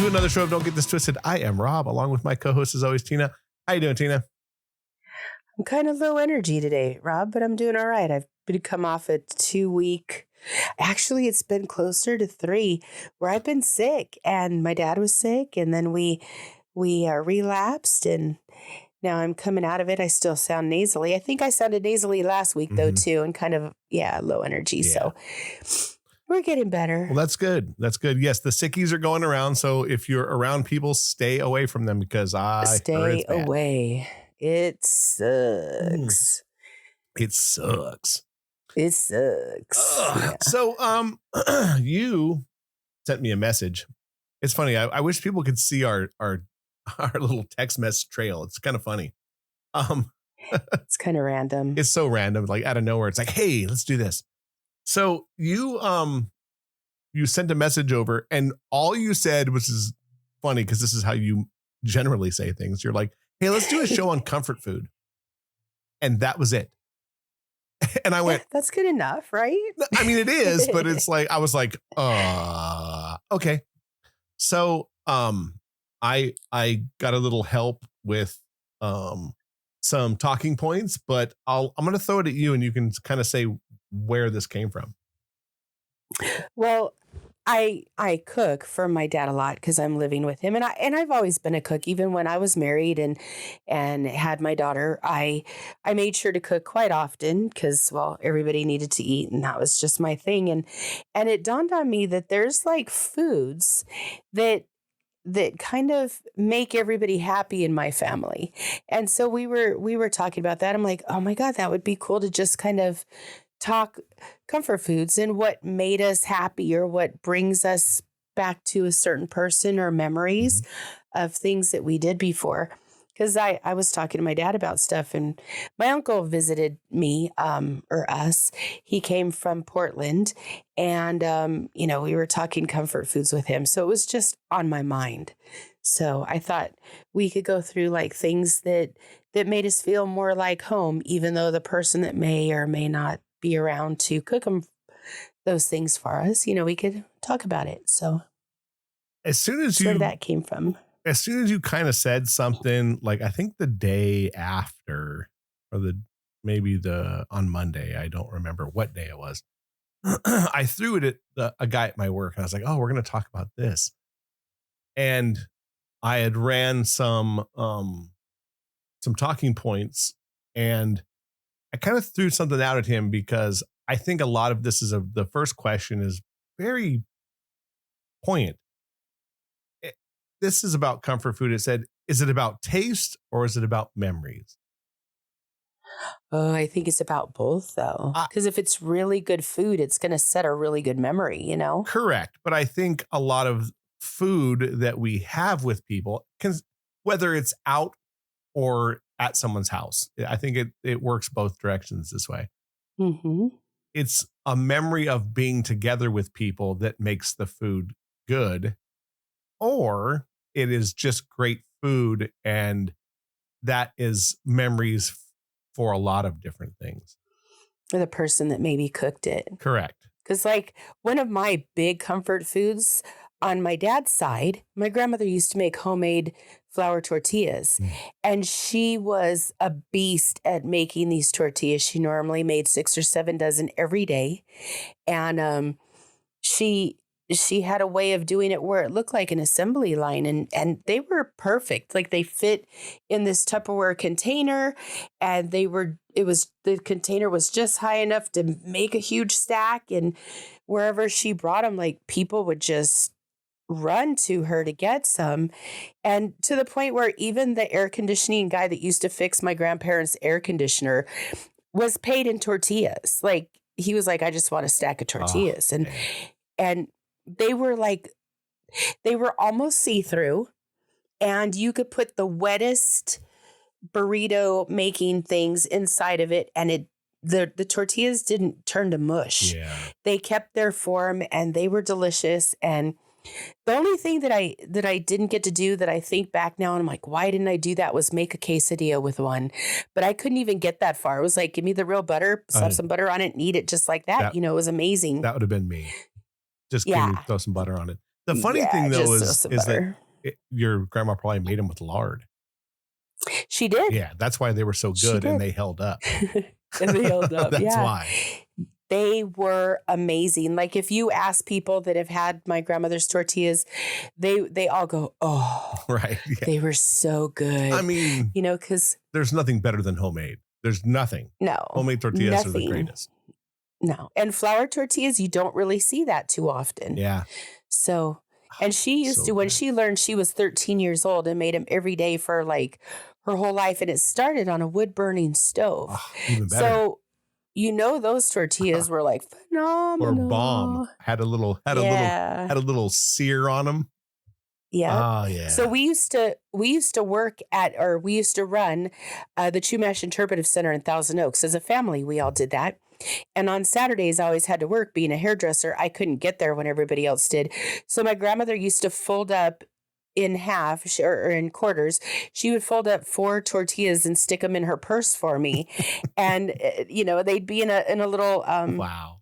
another show of Don't Get This Twisted. I am Rob, along with my co-host as always, Tina. How you doing, Tina? I'm kind of low energy today, Rob, but I'm doing all right. I've been come off a 2-week. Actually, it's been closer to 3 where I've been sick, and my dad was sick, and then we relapsed, and now I'm coming out of it. I still sound nasally. I think I sounded nasally last week though too, and kind of low energy. Yeah. So we're getting better. Well, that's good. That's good. Yes, the sickies are going around. So if you're around people, stay away from them because stay away. It sucks. It sucks. It sucks. Yeah. So you sent me a message. It's funny. I wish people could see our little text message trail. It's kind of funny. It's kind of random. It's so random, like out of nowhere. It's like, hey, let's do this. So you sent a message over, and all you said, which is funny because this is how you generally say things. You're like, hey, let's do a show on comfort food. And that was it. And I went, that's good enough, right? I mean, it is, but it's like, I was like, okay. So I got a little help with some talking points, but I'm going to throw it at you and you can kind of say where this came from. Well, I cook for my dad a lot because I'm living with him, and I've always been a cook. Even when I was married and had my daughter, I made sure to cook quite often because, well, everybody needed to eat, and that was just my thing. And it dawned on me that there's like foods that kind of make everybody happy in my family. And so we were talking about that. I'm like, oh my God, that would be cool to just kind of talk comfort foods and what made us happy or what brings us back to a certain person or memories of things that we did before. Because I was talking to my dad about stuff, and my uncle visited me, or us. He came from Portland, and, we were talking comfort foods with him. So it was just on my mind. So I thought we could go through like things that made us feel more like home, even though the person that may or may not be around to cook those things for us, we could talk about it. So as soon as where that came from. As soon as you kind of said something, like I think the day after, or on Monday, I don't remember what day it was. I threw it at a guy at my work, and I was like, "Oh, we're going to talk about this." And I had ran some talking points, and I kind of threw something out at him because I think a lot of this the first question is very poignant. This is about comfort food. It said, is it about taste or is it about memories? Oh, I think it's about both, though. Because if it's really good food, it's going to set a really good memory, Correct. But I think a lot of food that we have with people, whether it's out or at someone's house, I think it works both directions this way. Mm-hmm. It's a memory of being together with people that makes the food good, or it is just great food, and that is memories for a lot of different things. For the person that maybe cooked it. Correct. Because like one of my big comfort foods on my dad's side, my grandmother used to make homemade flour tortillas, and she was a beast at making these tortillas. She normally made 6 or 7 dozen every day, and she had a way of doing it where it looked like an assembly line, and they were perfect. Like they fit in this Tupperware container, and the container was just high enough to make a huge stack. And wherever she brought them, like people would just run to her to get some. And to the point where even the air conditioning guy that used to fix my grandparents' air conditioner was paid in tortillas. Like he was like, I just want a stack of tortillas. And they were almost see-through, and you could put the wettest burrito making things inside of it, and the tortillas didn't turn to mush. Yeah. They kept their form, and they were delicious. And the only thing that I didn't get to do, that I think back now and I'm like, why didn't I do that, was make a quesadilla with one. But I couldn't even get that far. It was like, give me the real butter, slap some butter on it, and eat it just like that. It was amazing. That would have been me. Just throw some butter on it. The funny Yeah, thing though just is some is that butter. your grandma probably made them with lard. She did. Yeah, that's why they were so She good and did. they held up. And they held up. That's Yeah. why. They were amazing. Like if you ask people that have had my grandmother's tortillas, they all go, "Oh, Right. Yeah. they were so good." I mean, You know, because there's nothing better than homemade. There's nothing. no, Homemade tortillas are the nothing. greatest. No. And flour tortillas, you don't really see that too often. Yeah. So, and she used So to, when good. she learned, she was 13 years old and made them every day for like her whole life. And it started on a wood burning stove. Oh, even better. So, you know, those tortillas were like Or bomb phenomenal. had a little sear on them. Yeah. Oh yeah. So we used to work at, or we used to run the Chumash Interpretive Center in Thousand Oaks as a family. We all did that. And on Saturdays, I always had to work being a hairdresser. I couldn't get there when everybody else did. So my grandmother used to fold up in half or in quarters. She would fold up 4 tortillas and stick them in her purse for me. And, you know, they'd be in a little, Wow.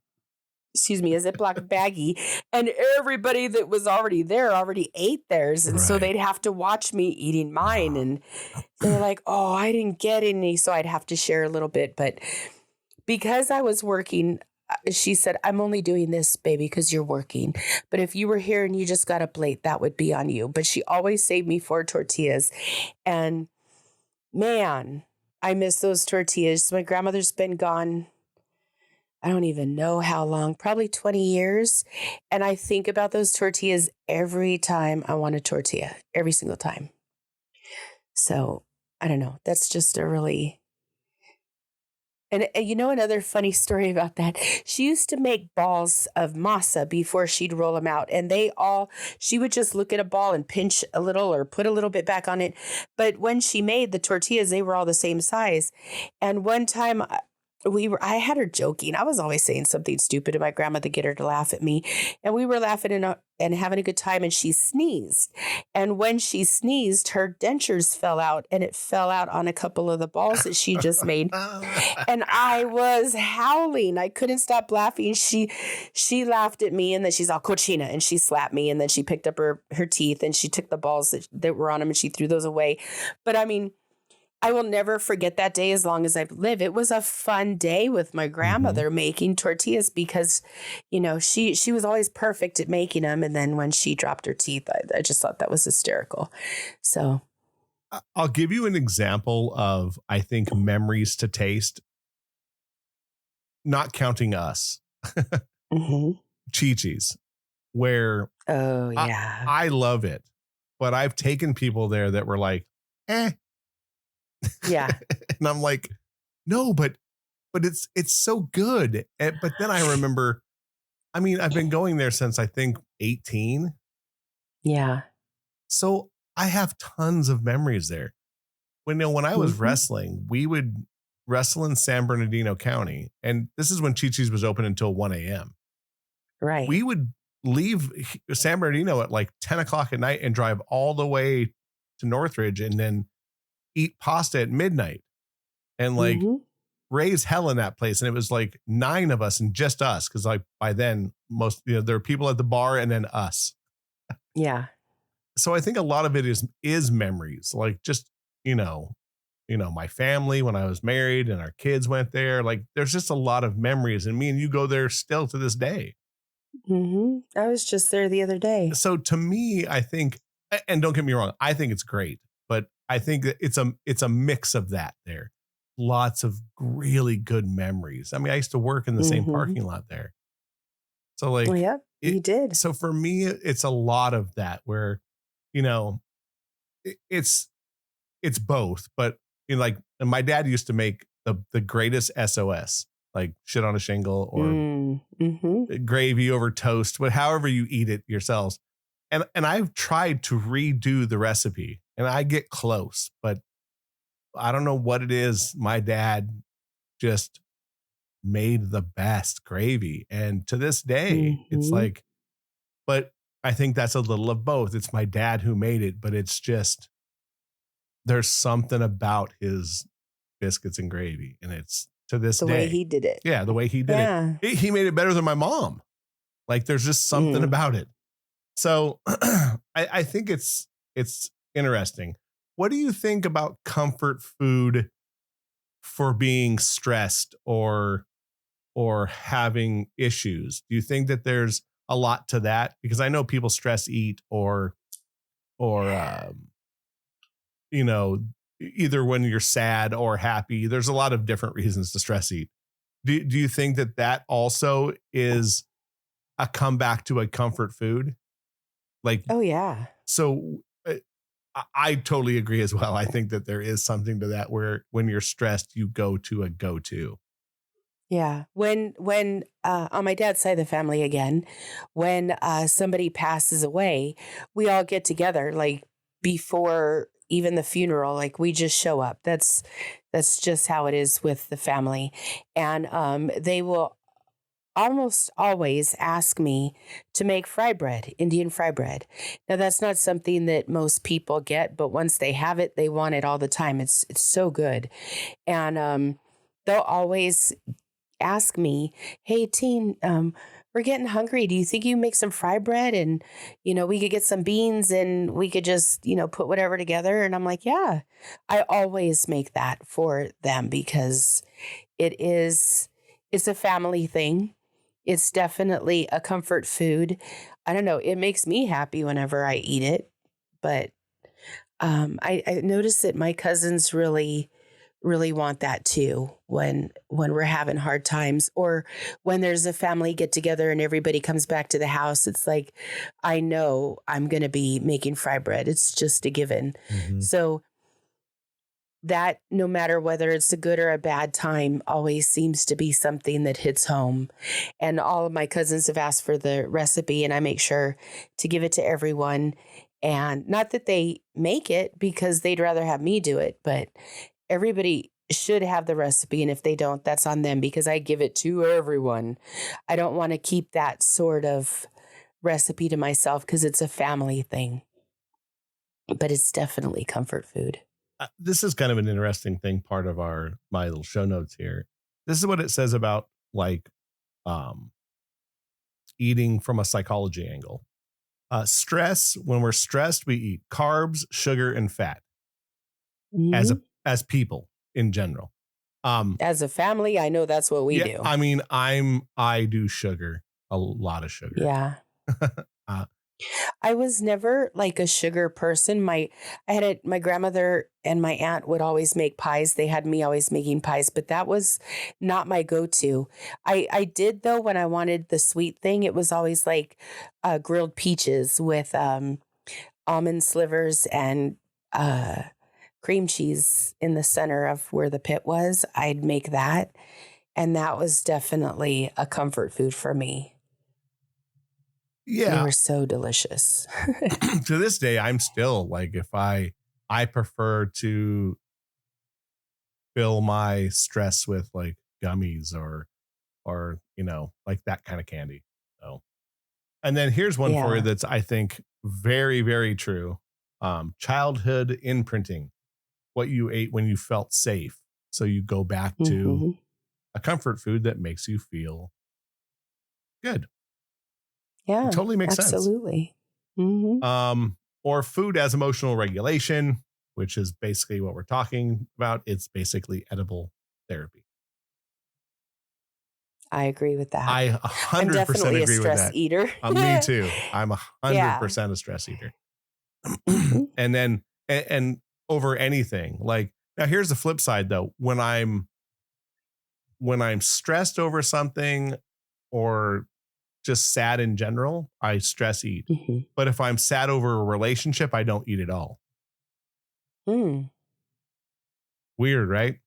excuse me, a Ziploc baggie, and everybody that was already there already ate theirs. And so Right. they'd have to watch me eating mine. And they're like, "Oh, I didn't get any." So I'd have to share a little bit. But because I was working, she said, "I'm only doing this, baby, because you're working. But if you were here and you just got a plate, that would be on you." But she always saved me 4 tortillas. And man, I miss those tortillas. My grandmother's been gone, I don't even know how long, probably 20 years. And I think about those tortillas every time I want a tortilla, every single time. So I don't know. That's just a really, and you know, another funny story about that. She used to make balls of masa before she'd roll them out. And she would just look at a ball and pinch a little or put a little bit back on it. But when she made the tortillas, they were all the same size. And one time I had her joking. I was always saying something stupid to my grandma to get her to laugh at me. And we were laughing and having a good time, and she sneezed. And when she sneezed, her dentures fell out, and it fell out on a couple of the balls that she just made. And I was howling. I couldn't stop laughing. She laughed at me, and then she's all cochina, and she slapped me, and then she picked up her teeth, and she took the balls that were on them, and she threw those away. But I mean, I will never forget that day as long as I live. It was a fun day with my grandmother making tortillas because, you know, she was always perfect at making them. And then when she dropped her teeth, I just thought that was hysterical. So I'll give you an example of, I think, memories to taste, not counting us. Chi-Chi's, where oh yeah, I love it, but I've taken people there that were like, eh. Yeah. And I'm like, no, but it's so good. But then I remember, I mean, I've been going there since I think 18. Yeah. So I have tons of memories there. When I was wrestling, we would wrestle in San Bernardino County. And this is when Chi-Chi's was open until 1 a.m. Right. We would leave San Bernardino at like 10 o'clock at night and drive all the way to Northridge and then eat pasta at midnight and like raise hell in that place. And it was like 9 of us and just us. Cause like by then there are people at the bar and then us. Yeah. So I think a lot of it is memories, like just, my family when I was married and our kids went there. Like there's just a lot of memories, and me and you go there still to this day. I was just there the other day. So to me, I think, and don't get me wrong, I think it's great, but I think that it's a mix of that there. Lots of really good memories. I mean, I used to work in the same parking lot there. So like, well, yeah, you did. So for me, it's a lot of that where, it's both, but like my dad used to make the greatest SOS, like shit on a shingle or gravy over toast, but however you eat it yourselves. And I've tried to redo the recipe and I get close, but I don't know what it is. My dad just made the best gravy. And to this day, it's like, but I think that's a little of both. It's my dad who made it, but it's just, there's something about his biscuits and gravy. And it's to this day. The way he did it. Yeah, the way he did it. He made it better than my mom. Like there's just something about it. So I think it's interesting. What do you think about comfort food for being stressed or having issues? Do you think that there's a lot to that? Because I know people stress eat or you know, either when you're sad or happy. There's a lot of different reasons to stress eat. Do you think that that also is a comeback to a comfort food? Like, Oh yeah. so I totally agree as well. I think that there is something to that where when you're stressed, you go to a go-to. Yeah. When on my dad's side of the family again, when somebody passes away, we all get together like before even the funeral, like we just show up. That's just how it is with the family. And they will almost always ask me to make fry bread, Indian fry bread. Now that's not something that most people get, but once they have it, they want it all the time. It's so good. And they'll always ask me, "Hey, teen, we're getting hungry. Do you think you make some fry bread and, we could get some beans and we could just, put whatever together?" And I'm like, yeah, I always make that for them because it's a family thing. It's definitely a comfort food. I don't know. It makes me happy whenever I eat it, but I noticed that my cousins really want that too when we're having hard times or when there's a family get together and everybody comes back to the house. It's like, I know I'm going to be making fry bread. It's just a given. Mm-hmm. So that no matter whether it's a good or a bad time always seems to be something that hits home. And all of my cousins have asked for the recipe and I make sure to give it to everyone. And not that they make it because they'd rather have me do it, but everybody should have the recipe. And if they don't, that's on them because I give it to everyone. I don't want to keep that sort of recipe to myself because it's a family thing. But it's definitely comfort food. This is kind of an interesting thing, part of my little show notes here. This is what it says about like eating from a psychology angle. Stress, when we're stressed, we eat carbs, sugar, and fat as people in general. As a family, I know that's what we do. I mean, I do sugar, a lot of sugar. Yeah. I was never like a sugar person. My grandmother and my aunt would always make pies. They had me always making pies, but that was not my go-to. I did though when I wanted the sweet thing. It was always like grilled peaches with almond slivers and cream cheese in the center of where the pit was. I'd make that, and that was definitely a comfort food for me. Yeah. They were so delicious. To this day, I'm still like, if I prefer to fill my stress with like gummies or like that kind of candy. So, and then here's one for you that's, I think, very, very true. Childhood imprinting, what you ate when you felt safe. So you go back to a comfort food that makes you feel good. Yeah, it totally makes absolutely. sense. Or food as emotional regulation, which is basically what we're talking about. It's basically edible therapy. I agree with that. I 100% agree with that. Eater. Me too. I'm 100% a stress eater. And then, and over anything, like, now here's the flip side though. When I'm stressed over something or just sad in general, I stress eat. But if I'm sad over a relationship, I don't eat at all. Weird, right?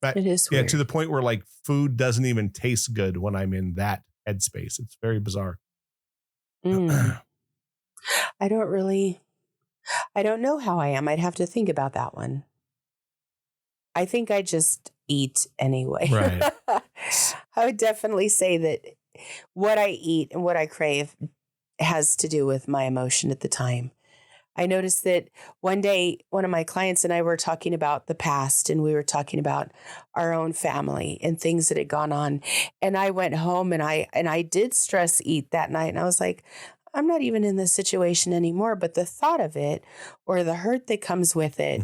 But, it is weird. Yeah, to the point where like food doesn't even taste good when I'm in that headspace. It's very bizarre. I don't know how I am. I'd have to think about that one. I think I just eat anyway. Right. I would definitely say that what I eat and what I crave has to do with my emotion at the time. I noticed that one day, one of my clients and I were talking about the past, and we were talking about our own family and things that had gone on. And I went home and I did stress eat that night. And I was like, I'm not even in this situation anymore, but the thought of it or the hurt that comes with it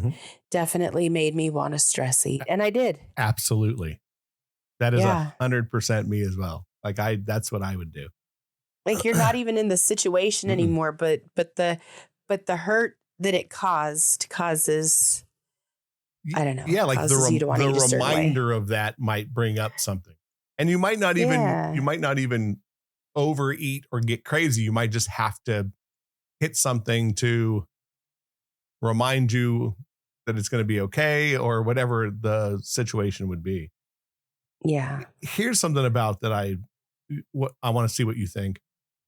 definitely made me want to stress eat. And I did. Absolutely. That is Yeah. 100% me as well. Like that's what I would do. Like you're not even in the situation anymore, but the hurt that it causes, I don't know. Yeah, like causes you to want to eat a certain way. reminder of that might bring up something. And you might not even overeat or get crazy. You might just have to hit something to remind you that it's going to be okay or whatever the situation would be. Yeah. Here's something about that I want to see what you think.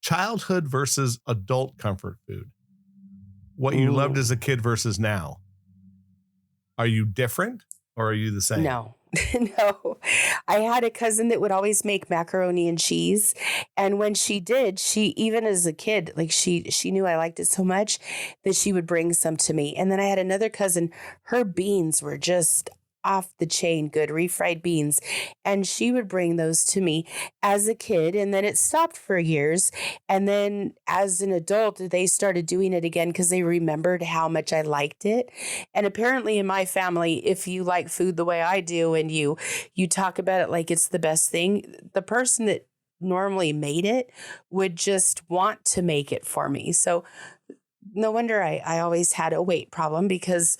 Childhood versus adult comfort food. What you loved as a kid versus now. Are you different or are you the same? No. No. I had a cousin that would always make macaroni and cheese. And when she did, she, even as a kid, like she knew I liked it so much that she would bring some to me. And then I had another cousin, her beans were just off the chain good, refried beans. And she would bring those to me as a kid. And then it stopped for years. And then as an adult, they started doing it again because they remembered how much I liked it. And apparently in my family, if you like food the way I do and you talk about it like it's the best thing, the person that normally made it would just want to make it for me. So no wonder I always had a weight problem because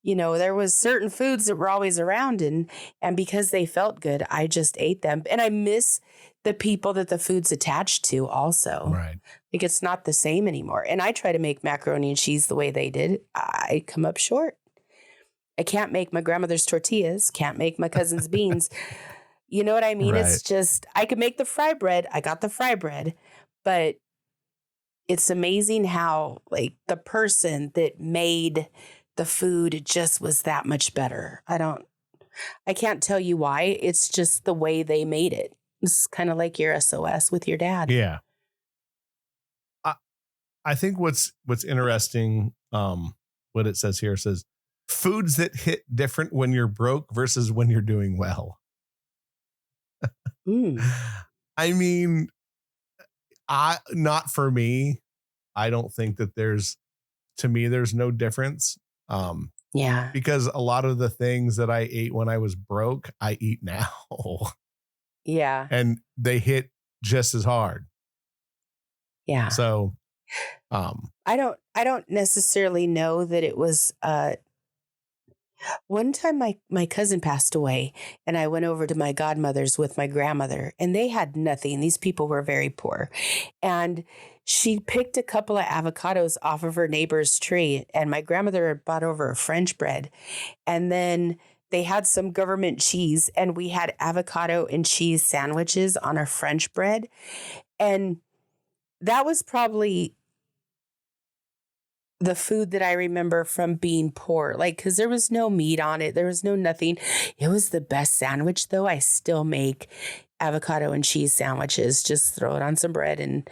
there was certain foods that were always around and because they felt good, I just ate them. And I miss the people that the food's attached to also. Right. Like it's not the same anymore. And I try to make macaroni and cheese the way they did. I come up short. I can't make my grandmother's tortillas, can't make my cousin's beans. You know what I mean? Right. It's just, I could make the fry bread. I got the fry bread, but it's amazing how like the person that made the food just was that much better. I can't tell you why. It's just the way they made it. It's kind of like your SOS with your dad. Yeah. I think what's interesting, what it says here says foods that hit different when you're broke versus when you're doing well. I mean, not for me. I don't think that there's no difference. Yeah. Because a lot of the things that I ate when I was broke, I eat now. Yeah. And they hit just as hard. Yeah. So, I don't necessarily know that it was, one time my cousin passed away and I went over to my godmother's with my grandmother and they had nothing. These people were very poor. And she picked a couple of avocados off of her neighbor's tree and my grandmother had bought over a French bread. And then they had some government cheese and we had avocado and cheese sandwiches on our French bread. And that was probably the food that I remember from being poor, like, cause there was no meat on it. There was no nothing. It was the best sandwich though. I still make avocado and cheese sandwiches. Just throw it on some bread and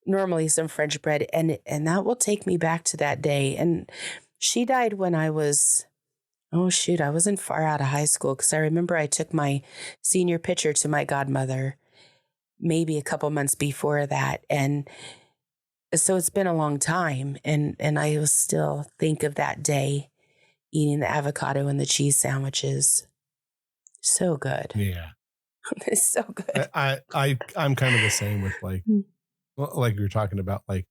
normally some French bread. And that will take me back to that day. And she died when I was, I wasn't far out of high school. Cause I remember I took my senior picture to my godmother, maybe a couple months before that. And so it's been a long time, and I will still think of that day eating the avocado and the cheese sandwiches. So good. Yeah. It's so good. I'm kind of the same with like you were talking about, like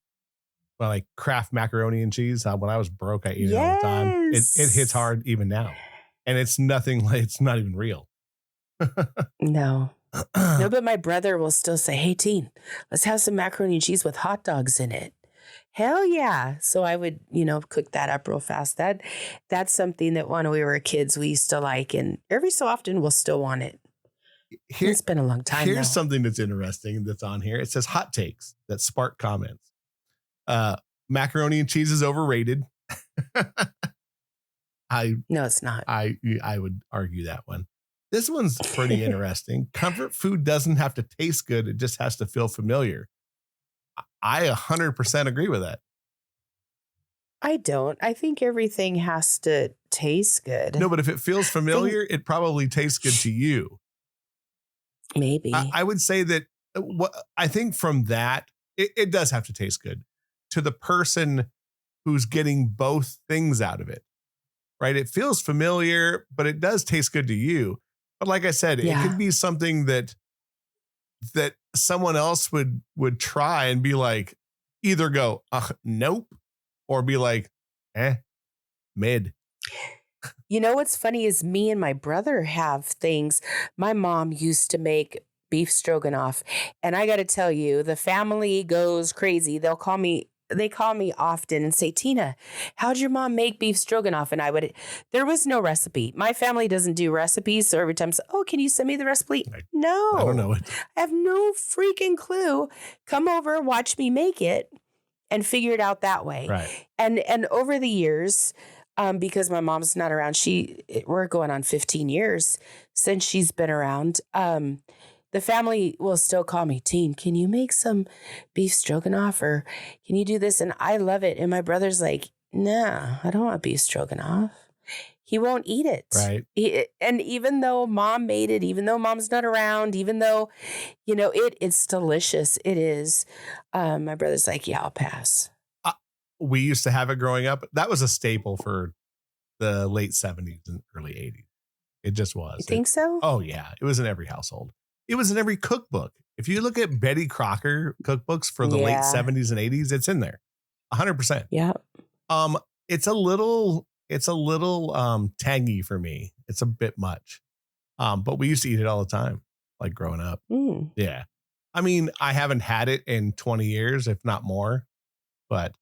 Kraft macaroni and cheese. When I was broke, I ate it all the time. It hits hard even now. And it's nothing like, it's not even real. No. No, but my brother will still say, hey, Teen, let's have some macaroni and cheese with hot dogs in it. Hell yeah. So I would, cook that up real fast. That's something that when we were kids, we used to like. And every so often we'll still want it. It's been a long time. Here's something that's interesting that's on here. It says hot takes that spark comments. Macaroni and cheese is overrated. No, it's not. I would argue that one. This one's pretty interesting. Comfort food doesn't have to taste good. It just has to feel familiar. I 100% agree with that. I don't. I think everything has to taste good. No, but if it feels familiar, it probably tastes good to you. Maybe. I would say that I think from that, it does have to taste good to the person who's getting both things out of it, right? It feels familiar, but it does taste good to you. But like I said, it Yeah. could be something that someone else would try and be like, either go, nope, or be like, mid. You know what's funny is me and my brother have things. My mom used to make beef stroganoff, and I got to tell you, the family goes crazy. They call me often and say, Tina, how'd your mom make beef stroganoff? And there was no recipe. My family doesn't do recipes. So every time, oh, can you send me the recipe? No, I don't know it. I have no freaking clue. Come over, watch me make it and figure it out that way. Right. And over the years, because my mom's not around, we're going on 15 years since she's been around. The family will still call me, Teen, can you make some beef stroganoff or can you do this? And I love it. And my brother's like, nah, I don't want beef stroganoff. He won't eat it. Right. And even though mom made it, even though mom's not around, even though, it's delicious. It is. My brother's like, yeah, I'll pass. We used to have it growing up. That was a staple for the late 70s and early 80s. It just was. You think so? Oh, yeah. It was in every household. It was in every cookbook. If you look at Betty Crocker cookbooks for the late 70s and 80s, it's in there. 100%. Yeah. It's a little tangy for me. It's a bit much. But we used to eat it all the time, like growing up. Mm. Yeah. I mean, I haven't had it in 20 years, if not more, but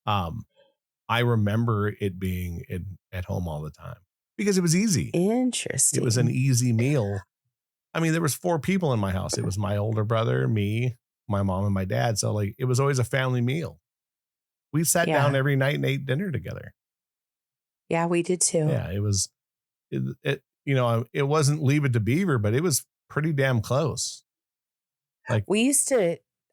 I remember it being at home all the time because it was easy. Interesting. It was an easy meal. I mean, there was 4 people in my house. It was my older brother, me, my mom, and my dad. So like, it was always a family meal. We sat down every night and ate dinner together. Yeah, we did too. Yeah, it was, it wasn't Leave It to Beaver, but it was pretty damn close. Like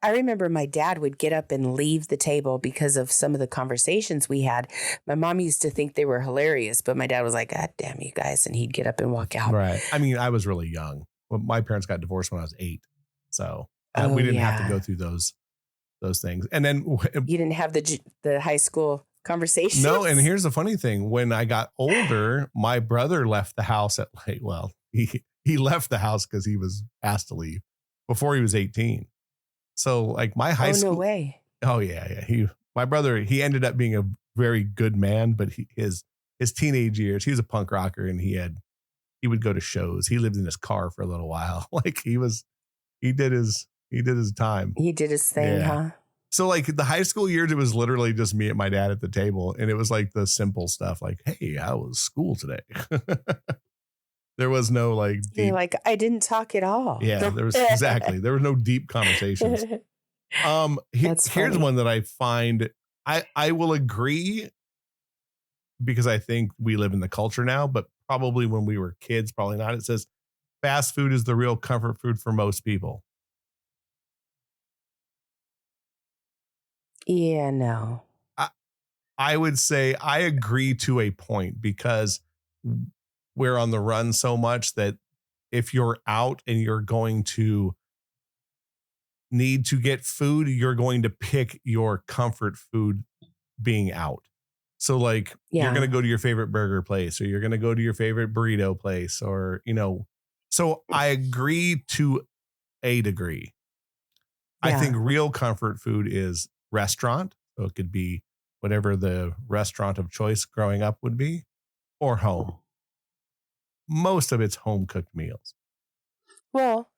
I remember my dad would get up and leave the table because of some of the conversations we had. My mom used to think they were hilarious, but my dad was like, God damn you guys. And he'd get up and walk out. Right. I mean, I was really young. Well, my parents got divorced when I was 8. So we didn't have to go through those things. And then you didn't have the high school conversations. No. And here's the funny thing. When I got older, my brother left the house he left the house because he was asked to leave before he was 18. So like my high school. No way. Oh yeah. My brother, he ended up being a very good man, but his teenage years, he was a punk rocker and he would go to shows. He lived in his car for a little while. Like he did his time. He did his thing, huh? So like the high school years, it was literally just me and my dad at the table. And it was like the simple stuff like, hey, how was school today? There was no like deep. You're like, I didn't talk at all. Yeah, there was no deep conversations. Here's one that I find I will agree because I think we live in the culture now, but probably when we were kids, probably not. It says fast food is the real comfort food for most people. Yeah, no. I would say I agree to a point because we're on the run so much that if you're out and you're going to need to get food, you're going to pick your comfort food being out. So like you're going to go to your favorite burger place or you're going to go to your favorite burrito place or, so I agree to a degree. Yeah. I think real comfort food is restaurant. So it could be whatever the restaurant of choice growing up would be or home. Most of it's home cooked meals. Well,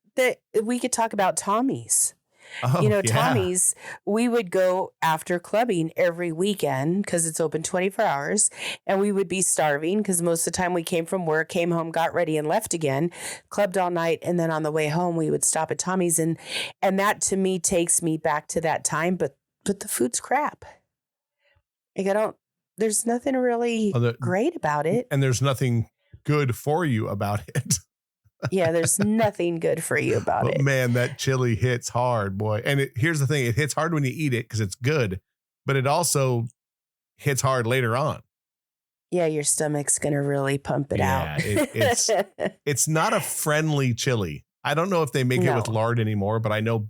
we could talk about Tommy's. Oh, Tommy's, we would go after clubbing every weekend because it's open 24 hours and we would be starving because most of the time we came from work, came home, got ready and left again, clubbed all night. And then on the way home, we would stop at Tommy's and that to me takes me back to that time. But the food's crap. Like there's nothing really great about it. And there's nothing good for you about it. Yeah, there's nothing good for you about it. Man, that chili hits hard, boy. And here's the thing. It hits hard when you eat it because it's good, but it also hits hard later on. Yeah, your stomach's going to really pump it out. It's not a friendly chili. I don't know if they make it with lard anymore, but I know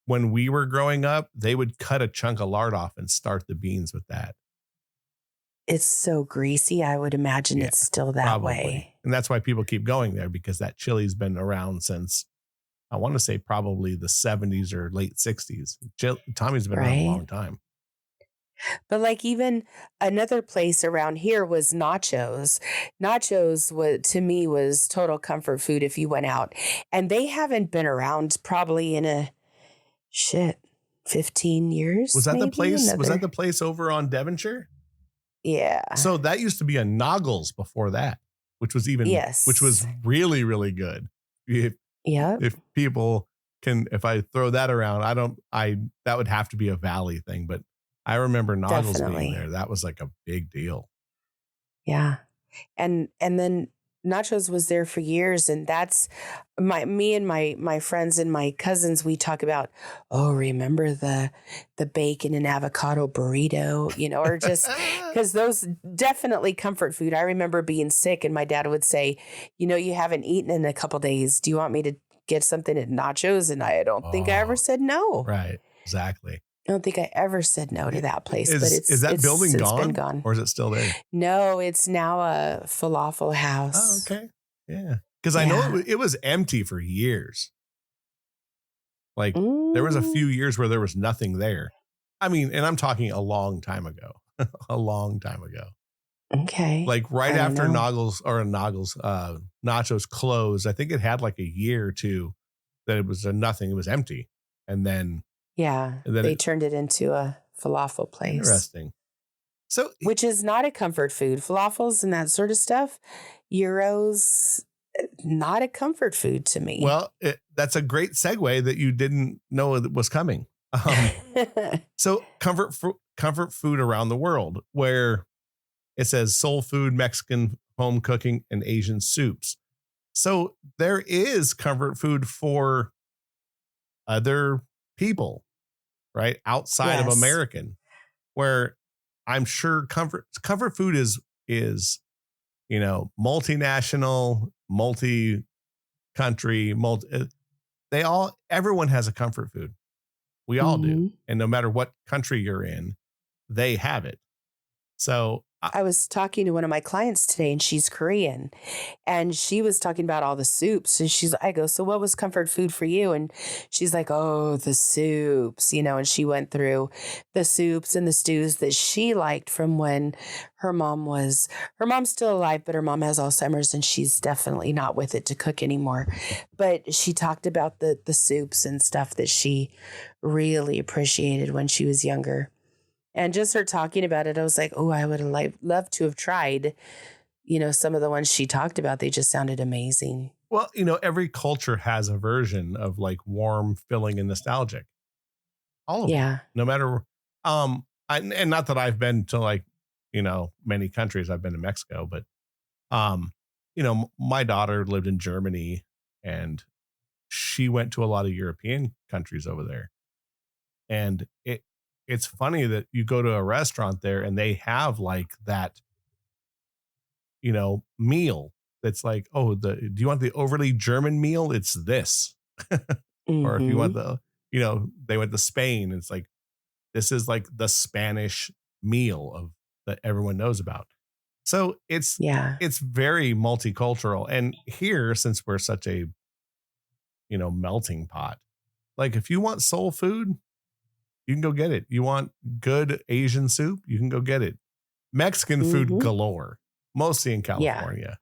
when we were growing up, they would cut a chunk of lard off and start the beans with that. It's so greasy. I would imagine it's still that way. And that's why people keep going there, because that chili's been around since, I want to say, probably the 70s or late 60s. Tommy's been around a long time. But like even another place around here was nachos. Nachos to me was total comfort food if you went out. And they haven't been around probably in 15 years. Was that the place? Was that the place over on Devonshire? Yeah. So that used to be a Noggles before that, which was really, really good. If people can, if I throw that around, that would have to be a Valley thing, but I remember Noggles being there. That was like a big deal. Yeah. And then Nachos was there for years. And that's me and my friends and my cousins, we talk about, remember the bacon and avocado burrito, or just because those definitely comfort food. I remember being sick and my dad would say, you haven't eaten in a couple days. Do you want me to get something at Nachos? And I don't think I ever said no. Right. Exactly. I don't think I ever said no to that place. Is that building gone? Been gone? Or is it still there? No, it's now a falafel house. Oh, okay. Yeah. Because I know it was empty for years. Like there was a few years where there was nothing there. I mean, and I'm talking a long time ago. A long time ago. Okay. Like right after Nachos closed, I think it had like a year or two that it was nothing. It was empty. And then they turned it into a falafel place. Interesting. So, which is not a comfort food. Falafels and that sort of stuff, gyros, not a comfort food to me. Well, that's a great segue that you didn't know it was coming. So comfort food around the world, where it says soul food, Mexican home cooking, and Asian soups. So there is comfort food for other people, right? Outside of American, where I'm sure comfort food is, multinational, multi-country, everyone has a comfort food. We all do. And no matter what country you're in, they have it. So I was talking to one of my clients today and she's Korean and she was talking about all the soups and I go, so what was comfort food for you? And she's like, the soups, and she went through the soups and the stews that she liked from when her mom's still alive, but her mom has Alzheimer's and she's definitely not with it to cook anymore. But she talked about the soups and stuff that she really appreciated when she was younger. And just her talking about it, I was like, I would have loved to have tried, some of the ones she talked about. They just sounded amazing. Well, every culture has a version of like warm, filling, and nostalgic. All of them. No matter, and not that I've been to like, many countries. I've been to Mexico, but, my daughter lived in Germany and she went to a lot of European countries over there. And it's funny that you go to a restaurant there and they have like that, meal that's like, do you want the overly German meal? It's this. Or if you want they went to Spain. It's like, this is like the Spanish meal that everyone knows about. So it's very multicultural. And here, since we're such a, melting pot, like if you want soul food, you can go get it. You want good Asian soup? You can go get it. Mexican food galore, mostly in California.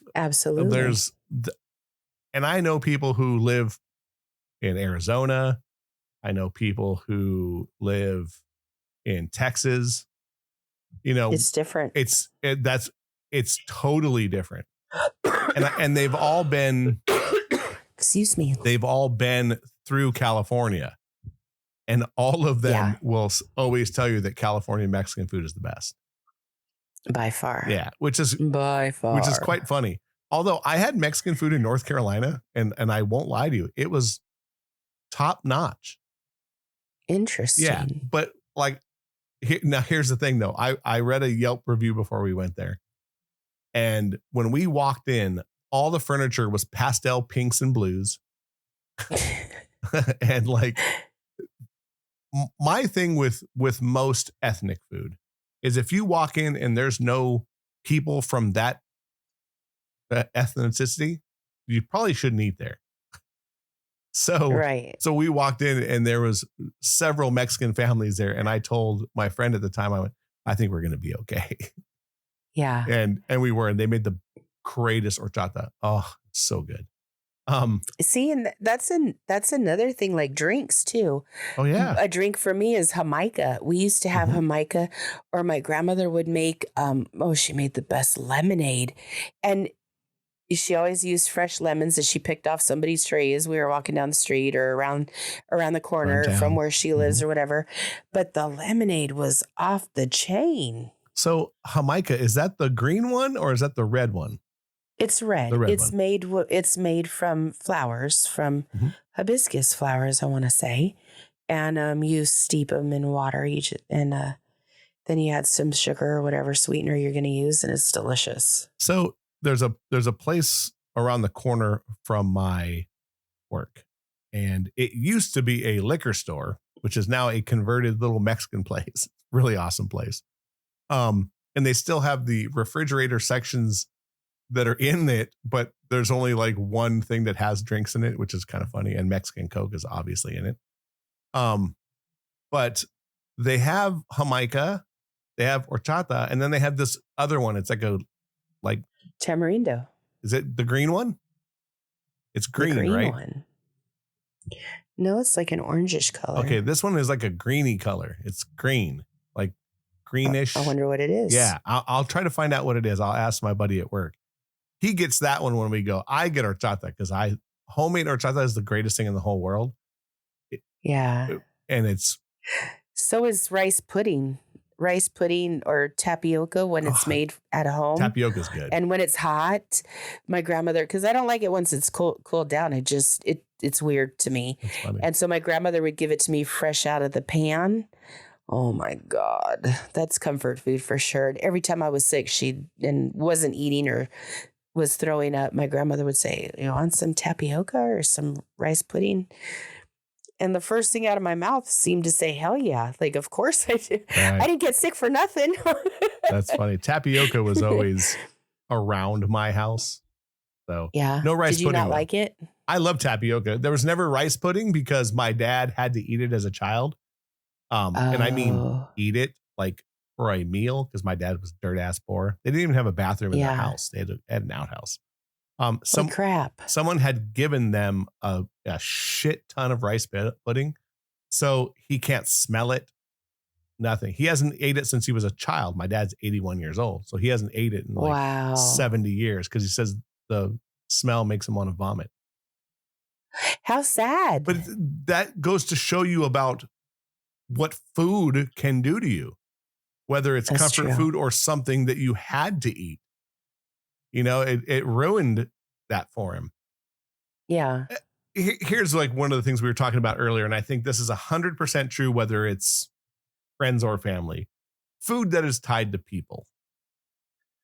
Yeah, absolutely. And I know people who live in Arizona. I know people who live in Texas. It's different. It's totally different. And they've all been, excuse me. They've all been through California. And all of them will always tell you that California Mexican food is the best. By far. Yeah. Which is quite funny. Although I had Mexican food in North Carolina and I won't lie to you, it was top notch. Interesting. Yeah. But like, here's the thing though. I read a Yelp review before we went there. And when we walked in, all the furniture was pastel pinks and blues. And like my thing with most ethnic food is if you walk in and there's no people from that ethnicity, you probably shouldn't eat there. So Right. so we walked in and there was several Mexican families there, and I told my friend at the time, I went, I think we're gonna be okay. Yeah. And we were, and they made the greatest horchata. Oh, so good. See, and that's another thing, like drinks too. Oh yeah. A drink for me is Jamaica. We used to have Mhm. Jamaica, or my grandmother would make. She made the best lemonade, and she always used fresh lemons that she picked off somebody's tree as we were walking down the street or around the Around corner from town. where she lives Mhm. or whatever. But the lemonade was off the chain. So Jamaica, is that the green one or is that the red one? It's The red. red one. It's made from flowers, from Mhm. hibiscus flowers, I want to say, and you steep them in water each, and then you add some sugar or whatever sweetener you're going to use, and it's delicious. So there's a place around the corner from my work, and it used to be a liquor store, which is now a converted little Mexican place. Really awesome place. And they still have the refrigerator sections that are in it, but there's only like one thing that has drinks in it, which is kind of funny. And Mexican Coke is obviously in it. But they have Jamaica, they have horchata, and then they have this other one. It's like Tamarindo, is it the green one? It's the green, green right? one. No, it's like an orangish color. Okay, this one is like a greeny color. It's green, like greenish. I wonder what it is. Yeah, I'll try to find out what it is. I'll ask my buddy at work. He gets that one when we go. I get horchata because homemade horchata is the greatest thing in the whole world. Yeah. And it's So is rice pudding. Rice pudding or tapioca when it's made at home. Tapioca is good. And when it's hot, my grandmother, because I don't like it once it's cooled down. It's weird to me. That's funny. And so my grandmother would give it to me fresh out of the pan. Oh my God. That's comfort food for sure. And every time I was sick, and wasn't eating or was throwing up, my grandmother would say, you want some tapioca or some rice pudding? And the first thing out of my mouth seemed to say, hell yeah. Like, of course I did. Right. I didn't get sick for nothing. That's funny. Tapioca was always around my house. So yeah. no rice pudding. Did you pudding. not like it? I love tapioca. There was never rice pudding because my dad had to eat it as a child. And I mean, eat it like for a meal because my dad was dirt ass poor. They didn't even have a bathroom in their house. They had an outhouse. Holy crap. Someone had given them a shit ton of rice pudding. So he can't smell it. Nothing. He hasn't ate it since he was a child. My dad's 81 years old. So he hasn't ate it in like 70 years because he says the smell makes him want to vomit. How sad. But that goes to show you about what food can do to you, whether it's comfort food or something that you had to eat. You know, it ruined that for him. Yeah. Here's like one of the things we were talking about earlier, and I think this is 100% true, whether it's friends or family. Food that is tied to people.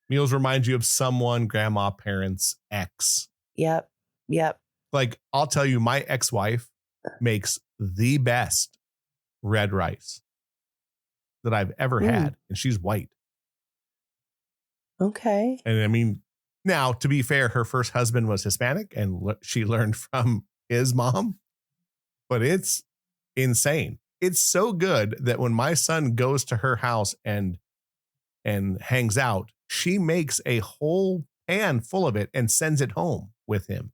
Meals remind you of someone, grandma, parents, ex. Yep. Like, I'll tell you, my ex-wife makes the best red rice that I've ever had, and she's white. Okay. And I mean, now, to be fair, her first husband was Hispanic and she learned from his mom, but it's insane. It's so good that when my son goes to her house and hangs out, she makes a whole pan full of it and sends it home with him.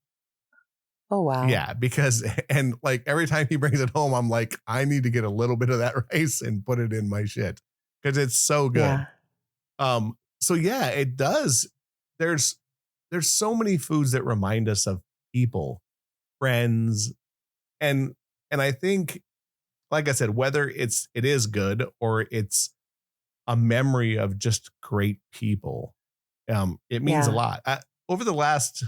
Oh, wow. Yeah, because, and like every time he brings it home, I'm like, I need to get a little bit of that rice and put it in my shit because it's so good. Yeah. So yeah, it does. There's so many foods that remind us of people, friends, and I think, like I said, whether it is good or it's a memory of just great people, it means a lot. Over the last,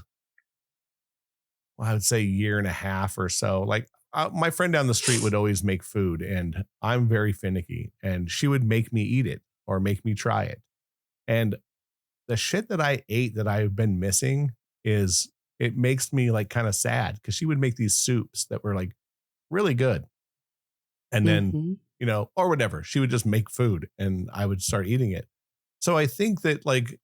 I would say, year and a half or so, like my friend down the street would always make food, and I'm very finicky, and she would make me eat it or make me try it, and the shit that I ate that I've been missing it makes me like kind of sad because she would make these soups that were like really good. And then, Mm-hmm. or whatever, she would just make food and I would start eating it. So I think that like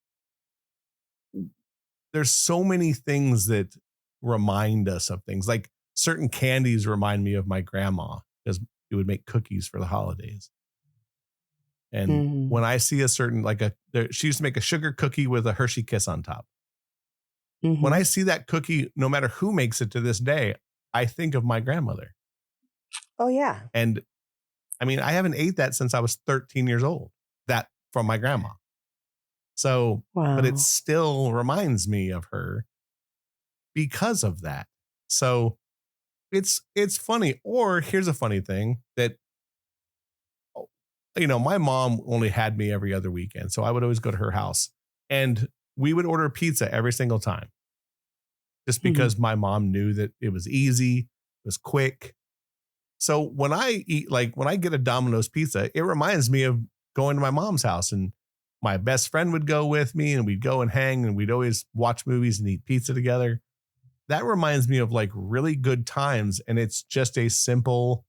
there's so many things that remind us of things. Like certain candies remind me of my grandma because she would make cookies for the holidays. And Mm-hmm. when I see a certain, she used to make a sugar cookie with a Hershey Kiss on top. Mm-hmm. When I see that cookie, no matter who makes it to this day, I think of my grandmother. Oh, yeah. And I mean, I haven't ate that since I was 13 years old, that from my grandma. So, but it Wow. still reminds me of her because of that. So it's funny. Or here's a funny thing that, my mom only had me every other weekend. So I would always go to her house and we would order pizza every single time. Just because my mom knew that it was easy, it was quick. So when I eat, like when I get a Domino's pizza, it reminds me of going to my mom's house, and my best friend would go with me and we'd go and hang and we'd always watch movies and eat pizza together. That reminds me of like really good times. And it's just a simple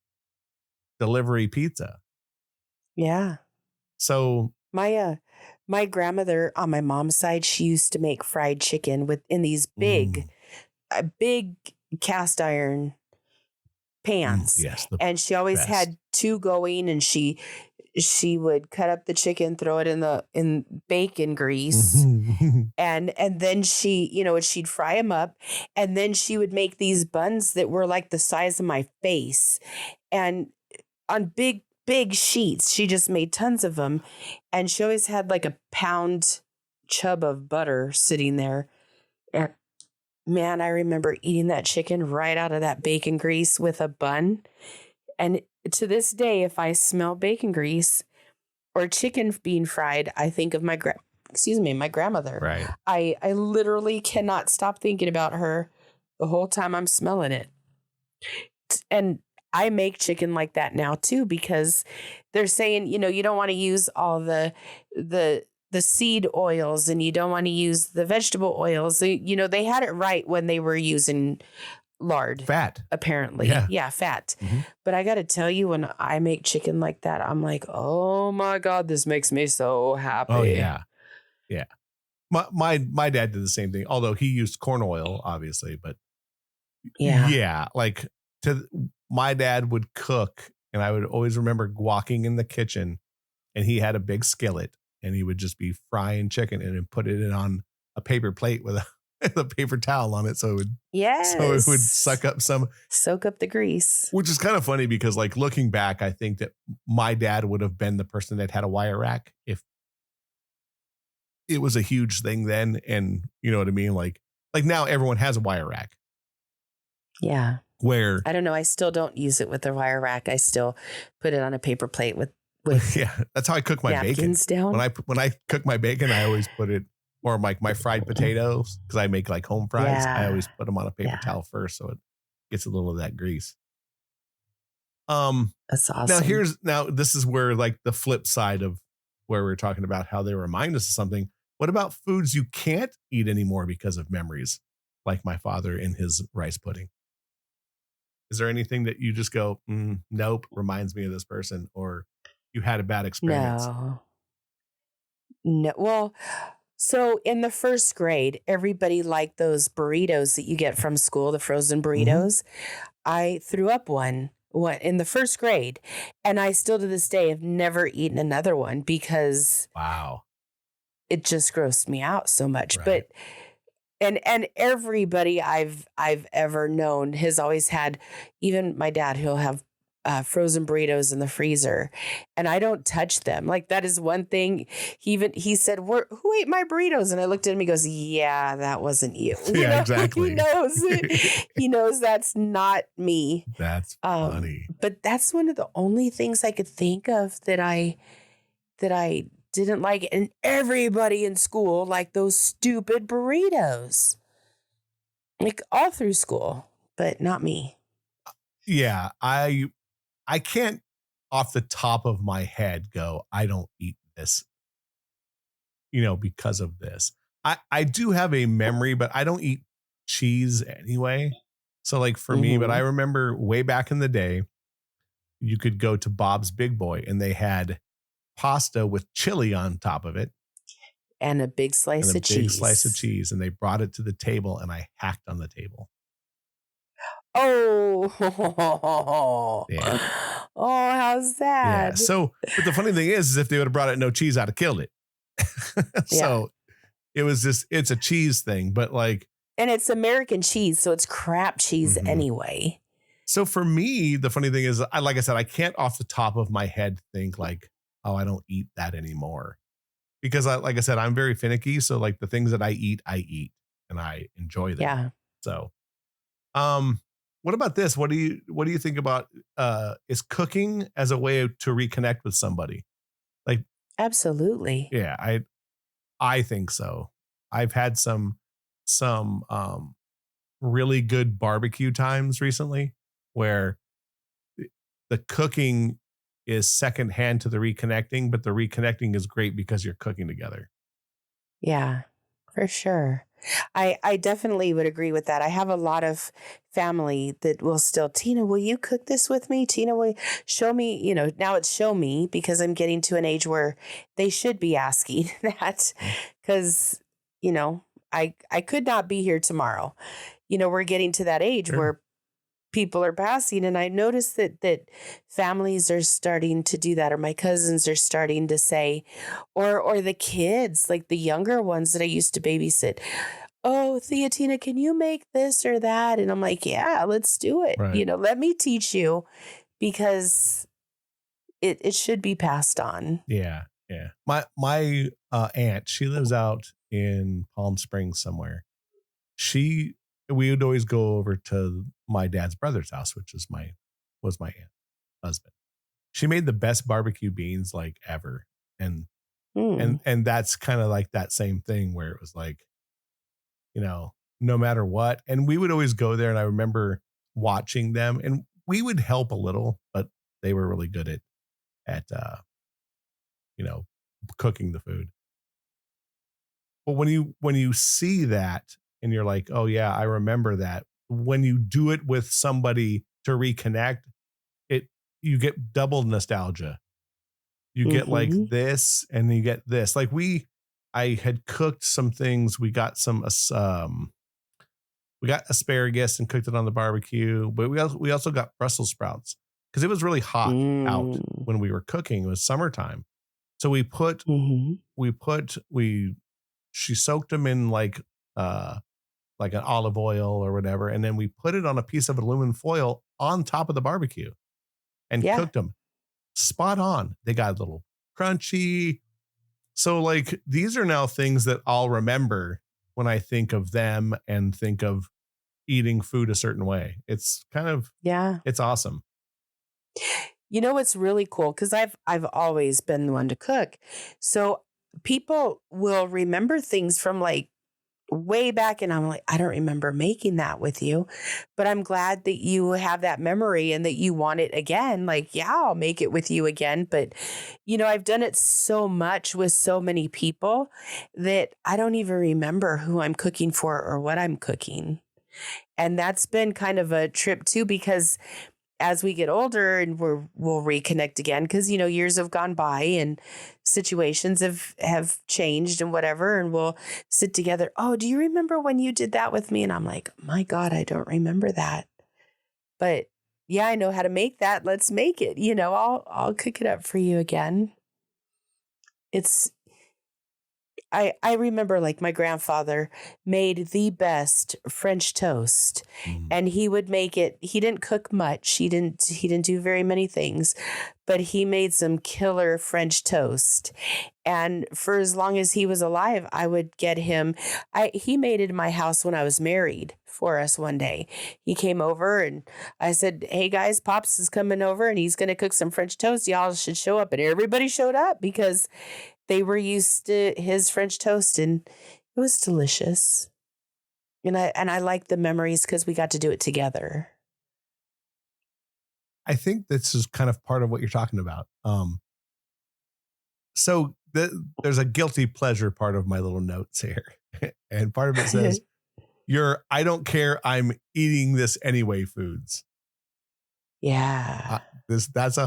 delivery pizza. Yeah. So my grandmother on my mom's side, she used to make fried chicken in these big cast iron pans. Yes, And she always best. had two going, and she would cut up the chicken, throw it in bacon grease. And then she'd fry them up, and then she would make these buns that were like the size of my face, and on big sheets. She just made tons of them, and she always had like a pound chub of butter sitting there. And man, I remember eating that chicken right out of that bacon grease with a bun. And to this day, if I smell bacon grease or chicken being fried, I think of my grandmother. Right. I literally cannot stop thinking about her the whole time I'm smelling it. And I make chicken like that now too, because they're saying, you don't want to use all the seed oils, and you don't want to use the vegetable oils. They had it right when they were using lard. Fat. Apparently. Yeah, fat. Mm-hmm. But I got to tell you, when I make chicken like that, I'm like, oh my God, this makes me so happy. Oh yeah. Yeah. My dad did the same thing, although he used corn oil, obviously, but yeah, like my dad would cook, and I would always remember walking in the kitchen, and he had a big skillet, and he would just be frying chicken and then put it in on a paper plate with a paper towel on it, so it would soak up the grease. Which is kind of funny because, like, looking back, I think that my dad would have been the person that had a wire rack if it was a huge thing then, and you know what I mean, like now everyone has a wire rack. Yeah. Where I don't know, I still don't use it with a wire rack. I still put it on a paper plate with yeah, that's how I cook my bacon. Down. When I cook my bacon, I always put it, or like my fried potatoes, because I make like home fries. I always put them on a paper towel first, so it gets a little of that grease. That's awesome. Now this is where like the flip side of where we're talking about how they remind us of something. What about foods you can't eat anymore because of memories, like my father and his rice pudding? Is there anything that you just go, nope, reminds me of this person, or you had a bad experience? No. Well, so in the first grade, everybody liked those burritos that you get from school, the frozen burritos. I threw up one in the first grade, and I still to this day have never eaten another one because it just grossed me out so much. Right. But and everybody I've ever known has always had, even my dad, he'll have frozen burritos in the freezer, and I don't touch them. Like, that is one thing. He said, who ate my burritos? And I looked at him, he goes, yeah, that wasn't you. Exactly. He knows that's not me. That's funny. But that's one of the only things I could think of that I didn't like. And everybody in school liked those stupid burritos, like all through school, but not me. Yeah, I can't off the top of my head go, I don't eat this, because of this. I do have a memory, but I don't eat cheese anyway. So like for me, but I remember way back in the day, you could go to Bob's Big Boy and they had pasta with chili on top of it. And a big slice of cheese. Slice of cheese. And they brought it to the table and I hacked on the table. Oh, yeah. Oh, how sad. Yeah. So, but the funny thing is if they would have brought it no cheese, I'd have killed it. So it was just, it's a cheese thing, but like. And it's American cheese, so it's crap cheese anyway. So for me, the funny thing is, like I said, I can't off the top of my head think like, oh, I don't eat that anymore. Because like I said, I'm very finicky. So like the things that I eat and I enjoy them. Yeah. So, what about this? What do you think about, is cooking as a way to reconnect with somebody? Like, absolutely. Yeah. I think so. I've had some really good barbecue times recently where the cooking is secondhand to the reconnecting, but the reconnecting is great because you're cooking together. Yeah, for sure. I definitely would agree with that. I have a lot of family that will still, Tina, will you cook this with me? Tina, will you show me, now it's show me because I'm getting to an age where they should be asking that because, I could not be here tomorrow. We're getting to that age where people are passing. And I noticed that families are starting to do that, or my cousins are starting to say, or the kids, like the younger ones that I used to babysit. Oh, Tina, can you make this or that? And I'm like, yeah, let's do it. Right. Let me teach you because it should be passed on. Yeah. Yeah. My aunt, she lives out in Palm Springs somewhere. We would always go over to my dad's brother's house, which was my aunt's husband. She made the best barbecue beans like ever. And that's kind of like that same thing where it was like, no matter what. And we would always go there. And I remember watching them and we would help a little, but they were really good at cooking the food. But when you see that and you're like, oh yeah, I remember that. When you do it with somebody to reconnect, you get double nostalgia. You get like this and you get this. Like I had cooked some things. We got we got asparagus and cooked it on the barbecue, but we also got Brussels sprouts because it was really hot out when we were cooking. It was summertime. So she soaked them in like an olive oil or whatever. And then we put it on a piece of aluminum foil on top of the barbecue and cooked them. Spot on. They got a little crunchy. So like, these are now things that I'll remember when I think of them and think of eating food a certain way. It's kind of, it's awesome. What's really cool, because I've always been the one to cook. So people will remember things from like way back, and I'm like, I don't remember making that with you, but I'm glad that you have that memory and that you want it again. Like, yeah, I'll make it with you again. But, I've done it so much with so many people that I don't even remember who I'm cooking for or what I'm cooking. And that's been kind of a trip too, because as we get older and we'll reconnect again, because, years have gone by and situations have changed and whatever. And we'll sit together. Oh, do you remember when you did that with me? And I'm like, my God, I don't remember that. But yeah, I know how to make that. Let's make it. I'll cook it up for you again. I remember like my grandfather made the best French toast, and he would make it. He didn't cook much. He didn't do very many things, but he made some killer French toast. And for as long as he was alive, I would get him. He made it in my house when I was married for us one day. He came over and I said, hey guys, Pops is coming over and he's going to cook some French toast. Y'all should show up. And everybody showed up because they were used to his French toast, and it was delicious. And I like the memories because we got to do it together. I think this is kind of part of what you're talking about. So there's a guilty pleasure part of my little notes here. And part of it says, your I don't care, I'm eating this anyway foods. Yeah. That's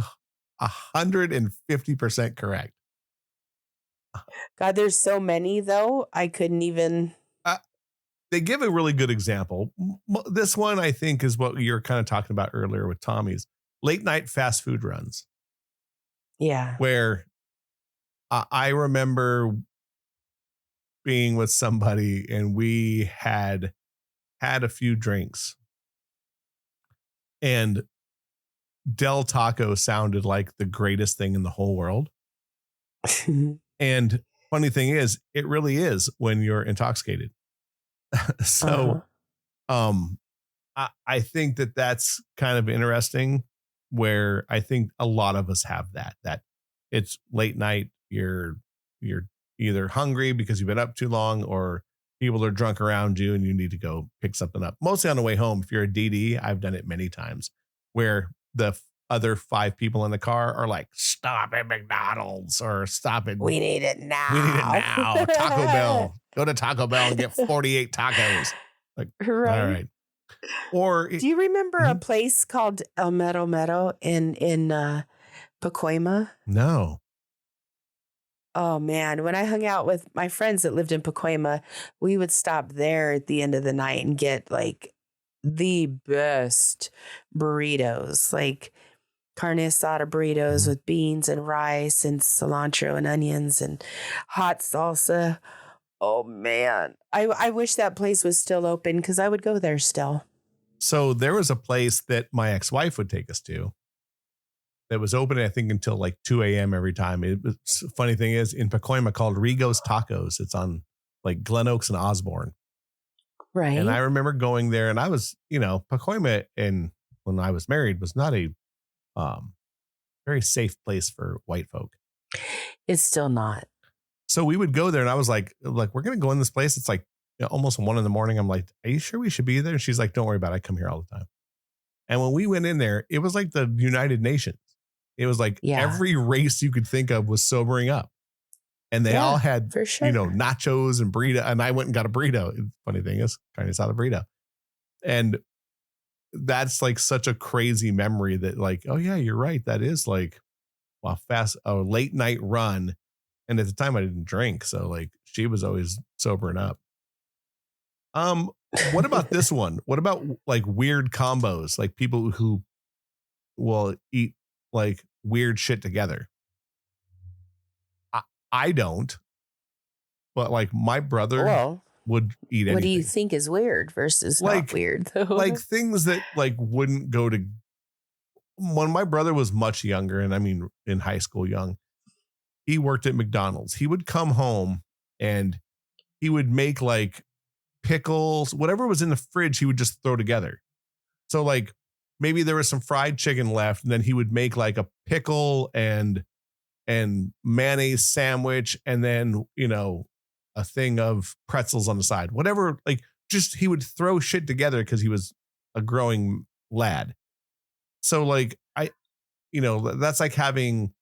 150% correct. God, there's so many though. I couldn't even. They give a really good example. This one, I think, is what you're kind of talking about earlier with Tommy's late night fast food runs. Yeah. Where I remember being with somebody and we had a few drinks, and Del Taco sounded like the greatest thing in the whole world. And funny thing is, it really is when you're intoxicated. So, I think that's kind of interesting, where I think a lot of us have that it's late night. You're either hungry because you've been up too long, or people are drunk around you and you need to go pick something up. Mostly on the way home. If you're a DD, I've done it many times where the other 5 people in the car are like, stop at McDonald's, or stop at We need it now. we need it now. Taco Bell. Go to Taco Bell and get 48 tacos. Like, Right. all right. Or do you remember a place called El Mero Mero in Pacoima? No. Oh man, when I hung out with my friends that lived in Pacoima, we would stop there at the end of the night and get like the best burritos, like carne asada burritos with beans and rice and cilantro and onions and hot salsa. Oh man, I wish that place was still open because I would go there still. So there was a place that my ex-wife would take us to that was open, I think, until like 2 a.m. every time. Funny thing is, in Pacoima, called Rigo's Tacos. It's on like Glen Oaks and Osborne. Right. And I remember going there, and I was, Pacoima, and when I was married, was not a very safe place for white folk. It's still not. So we would go there, and I was like, we're going to go in this place. It's like almost 1 a.m. I'm like, are you sure we should be there? And she's like, don't worry about it. I come here all the time. And when we went in there, it was like the United Nations. It was like every race you could think of was sobering up. And they all had, for sure, nachos and burrito. And I went and got a burrito. Funny thing is, kind of saw the burrito. And that's like such a crazy memory that like, oh yeah, you're right. That is like a late night run. And at the time I didn't drink. So like she was always sobering up. What about this one? What about like weird combos? Like people who will eat like weird shit together. I don't, but like my brother would eat anything. What do you think is weird versus not weird though? Like things that like wouldn't go to. When my brother was much younger, and I mean in high school young, he worked at McDonald's. He would come home and he would make like pickles, whatever was in the fridge, he would just throw together. So like maybe there was some fried chicken left, and then he would make like a pickle and mayonnaise sandwich, and then a thing of pretzels on the side, whatever. Like just he would throw shit together because he was a growing lad. So like that's like having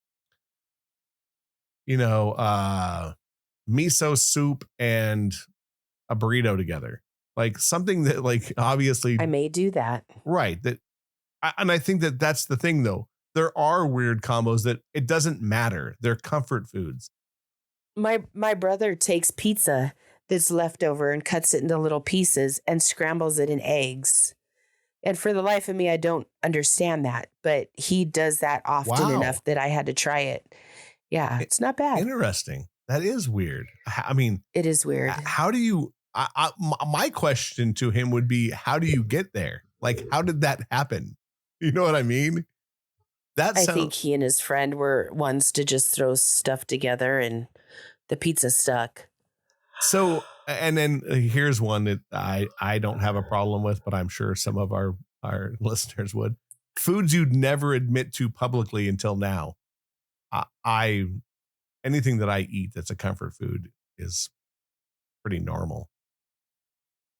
miso soup and a burrito together, like something that like obviously I may do that, right? And I think that's the thing though. There are weird combos that it doesn't matter. They're comfort foods. My brother takes pizza that's left over and cuts it into little pieces and scrambles it in eggs. And for the life of me, I don't understand that, but he does that often enough that I had to try it. Yeah, it's not bad. Interesting. That is weird. I mean, it is weird. How do you, my question to him would be, how do you get there? Like, how did that happen? You know what I mean? I think he and his friend were ones to just throw stuff together and the pizza stuck. So, and then here's one that I don't have a problem with, but I'm sure some of our listeners would. Foods you'd never admit to publicly until now. Anything that I eat that's a comfort food is pretty normal.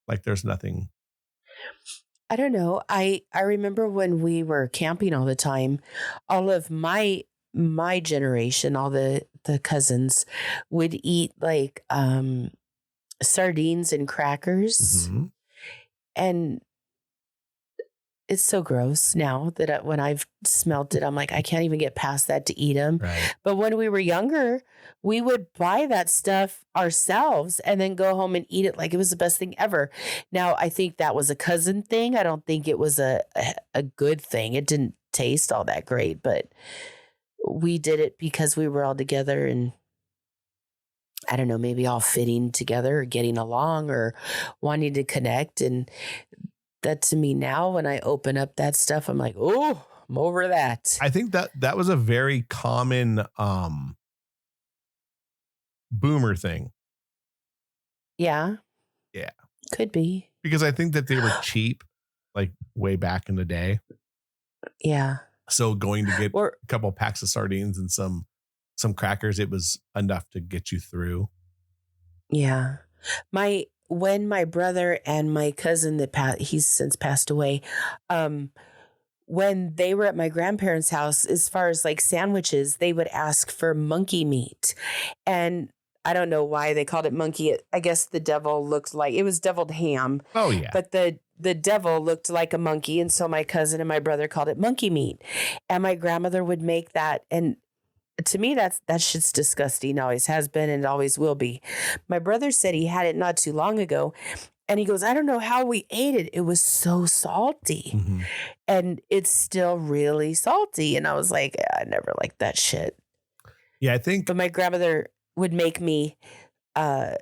Like there's nothing. I don't know. I remember when we were camping all the time, all of my generation, all the cousins would eat like sardines and crackers. Mm-hmm. And it's so gross now that when I've smelt it, I'm like, I can't even get past that to eat them. Right. But when we were younger, we would buy that stuff ourselves and then go home and eat it like it was the best thing ever. Now, I think that was a cousin thing. I don't think it was a good thing. It didn't taste all that great, but we did it because we were all together and I don't know, maybe all fitting together or getting along or wanting to connect. And that to me now, when I open up that stuff, I'm like, oh, I'm over that. I think that was a very common boomer thing. Yeah. Yeah. Could be. Because I think that they were cheap, like way back in the day. Yeah. So going to get a couple of packs of sardines and some crackers, it was enough to get you through. Yeah. When my brother and my cousin he's since passed away, when they were at my grandparents' house, as far as like sandwiches, they would ask for monkey meat. And I don't know why they called it monkey. I guess the devil looked like, it was deviled ham. Oh, yeah. But the devil looked like a monkey. And so my cousin and my brother called it monkey meat. And my grandmother would make that. And to me, that shit's disgusting. Always has been and always will be. My brother said he had it not too long ago. And he goes, I don't know how we ate it. It was so salty. Mm-hmm. And it's still really salty. And I was like, I never liked that shit. Yeah, I think. But my grandmother would make me, oh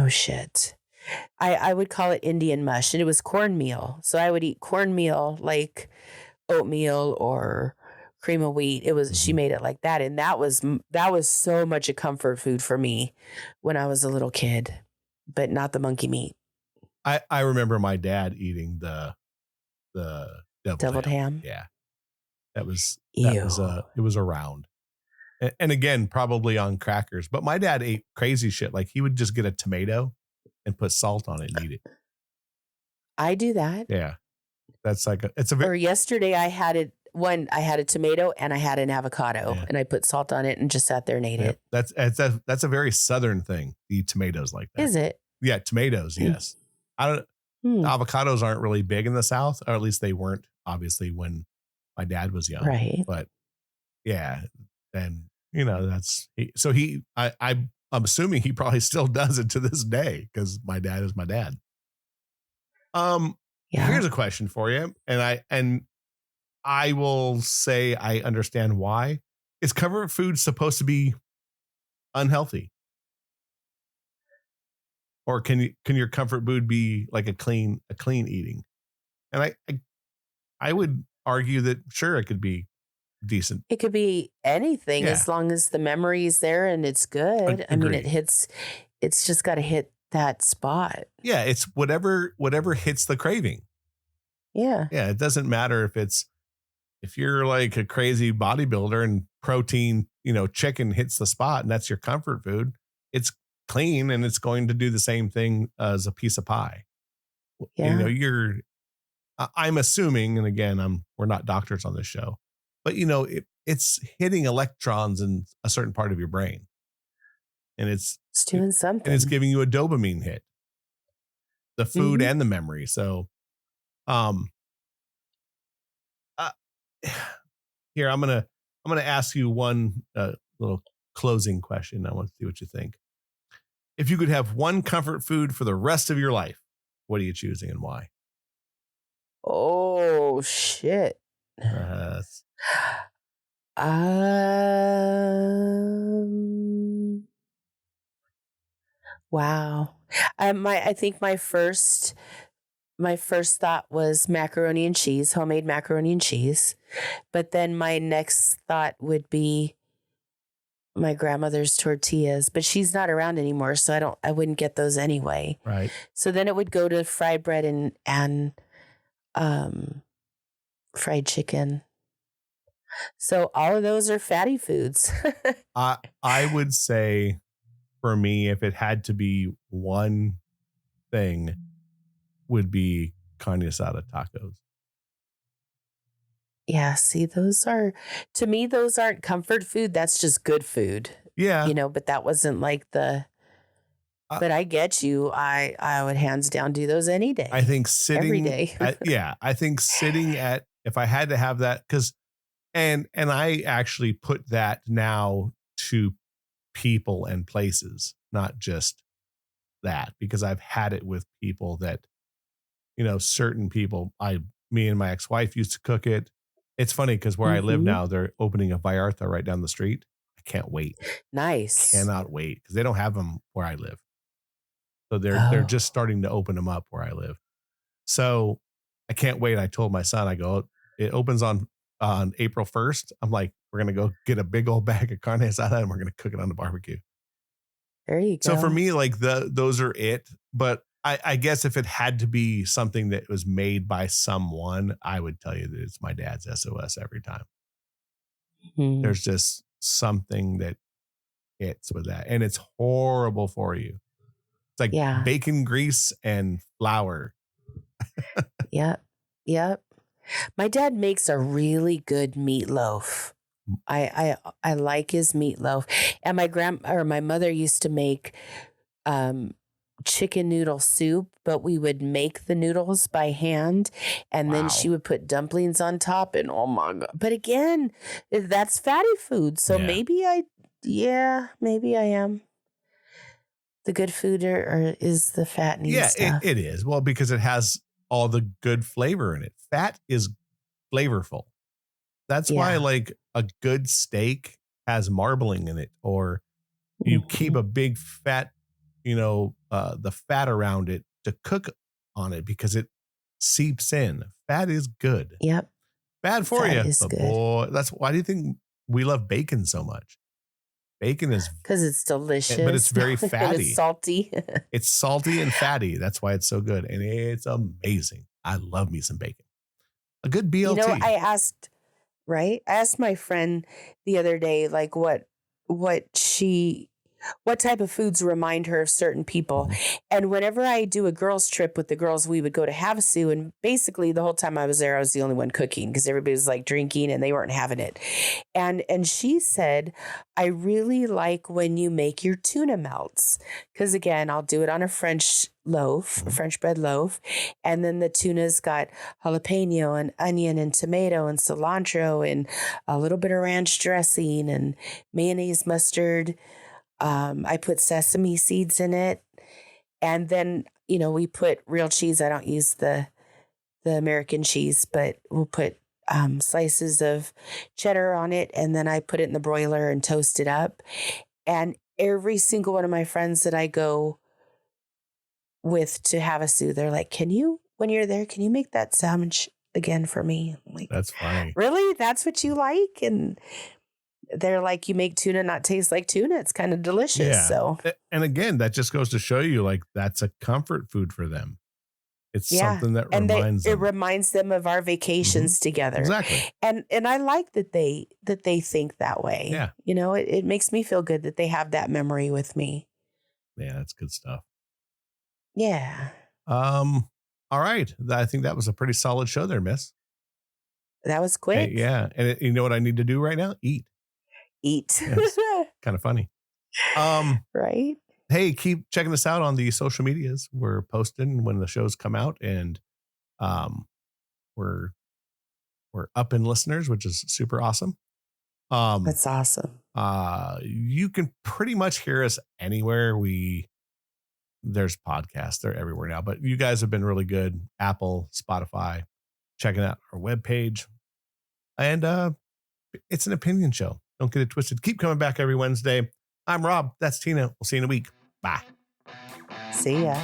shit. I would call it Indian mush. And it was cornmeal. So I would eat cornmeal like oatmeal or cream of wheat. It was, she made it like that. And that was so much a comfort food for me when I was a little kid, but not the monkey meat. I remember my dad eating the deviled ham. Yeah. It was around. And again, probably on crackers, but my dad ate crazy shit. Like he would just get a tomato and put salt on it and eat it. I do that. Yeah. That's like or yesterday I had a tomato and I had an avocado and I put salt on it and just sat there and ate it. That's a very Southern thing. To eat tomatoes like that. Is it? Yeah. Tomatoes. Yes. Avocados aren't really big in the South, or at least they weren't obviously when my dad was young. Right. But yeah. And I'm assuming he probably still does it to this day because my dad is my dad. Here's a question for you. And I will say I understand why. Is comfort food supposed to be unhealthy? Or can your comfort food be like a clean eating? And I would argue that sure it could be decent. It could be anything as long as the memory is there and it's good. I mean, it's just got to hit that spot. Yeah, it's whatever hits the craving. Yeah. Yeah, it doesn't matter if you're like a crazy bodybuilder and protein, chicken hits the spot and that's your comfort food. It's clean and it's going to do the same thing as a piece of pie. Yeah. I'm assuming, and again, we're not doctors on this show, but it's hitting electrons in a certain part of your brain. And it's doing something. And it's giving you a dopamine hit. The food and the memory. So here I'm gonna ask you one little closing question. I want to see what you think. If you could have one comfort food for the rest of your life, what are you choosing and why? Oh shit. Wow. I think my first thought was macaroni and cheese, homemade macaroni and cheese. But then my next thought would be my grandmother's tortillas, but she's not around anymore, so I wouldn't get those anyway. Right. So then it would go to fried bread and fried chicken. So all of those are fatty foods. I would say for me, if it had to be one thing, would be carne asada tacos. Yeah, see, to me, those aren't comfort food. That's just good food. Yeah. But that wasn't like the But I get you. I would hands down do those any day. I think every sitting, day. I think sitting at, if I had to have that, and I actually put that now to people and places, not just that, because I've had it with people that, certain people, me and my ex-wife used to cook it. It's funny because where I live now, they're opening a Vallarta right down the street. I can't wait. Nice. Cannot wait because they don't have them where I live. So they're just starting to open them up where I live. So I can't wait. I told my son, I go, it opens on April 1st. I'm like, we're going to go get a big old bag of carne asada and we're going to cook it on the barbecue. There you go. So for me, like those are it. But I guess if it had to be something that was made by someone, I would tell you that it's my dad's SOS every time. There's just something that hits with that. And it's horrible for you. It's like bacon grease and flour. Yep. My dad makes a really good meatloaf. I like his meatloaf. And my mother used to make chicken noodle soup, but we would make the noodles by hand, and then she would put dumplings on top, and oh my God. But again, that's fatty food. So maybe I am. The good food is the fattening stuff. It is. Well, because it has all the good flavor in it. Fat is flavorful. That's why like a good steak has marbling in it, or you keep a big fat, the fat around it to cook on it because it seeps in. Fat is good. Yep. Bad for you. Is but good. boy, why do you think we love bacon so much? Bacon is because it's delicious, but it's very fatty. It's salty. It's salty and fatty. That's why it's so good. And it's amazing. I love me some bacon. A good BLT. I asked my friend the other day, like what type of foods remind her of certain people. And whenever I do a girls' trip with the girls, we would go to Havasu. And basically the whole time I was there, I was the only one cooking because everybody was like drinking and they weren't having it. And she said, I really like when you make your tuna melts. Because again, I'll do it on a French bread loaf. And then the tuna's got jalapeno and onion and tomato and cilantro and a little bit of ranch dressing and mayonnaise, mustard. I put sesame seeds in it. And then, we put real cheese. I don't use the American cheese, but we'll put slices of cheddar on it. And then I put it in the broiler and toast it up. And every single one of my friends that I go with to Havasu, they're like, when you're there, can you make that sandwich again for me? I'm like, that's funny. Really? That's what you like? And they're like, you make tuna not taste like tuna. It's kind of delicious. Yeah. So, and again, that just goes to show you, like, that's a comfort food for them. It's something that reminds them. It reminds them of our vacations together. Exactly. And I like that they think that way. Yeah. It makes me feel good that they have that memory with me. Yeah, that's good stuff. Yeah. All right. I think that was a pretty solid show there, miss. That was quick. Hey, yeah. And you know what I need to do right now? Eat. Yeah, kind of funny. Right. Hey, keep checking us out on the social medias. We're posting when the shows come out, and we're up in listeners, which is super awesome. That's awesome. You can pretty much hear us anywhere. There's podcasts, they're everywhere now, but you guys have been really good. Apple, Spotify, checking out our webpage. And it's an opinion show. Don't get it twisted. Keep coming back every Wednesday. I'm Rob. That's Tina. We'll see you in a week. Bye. See ya.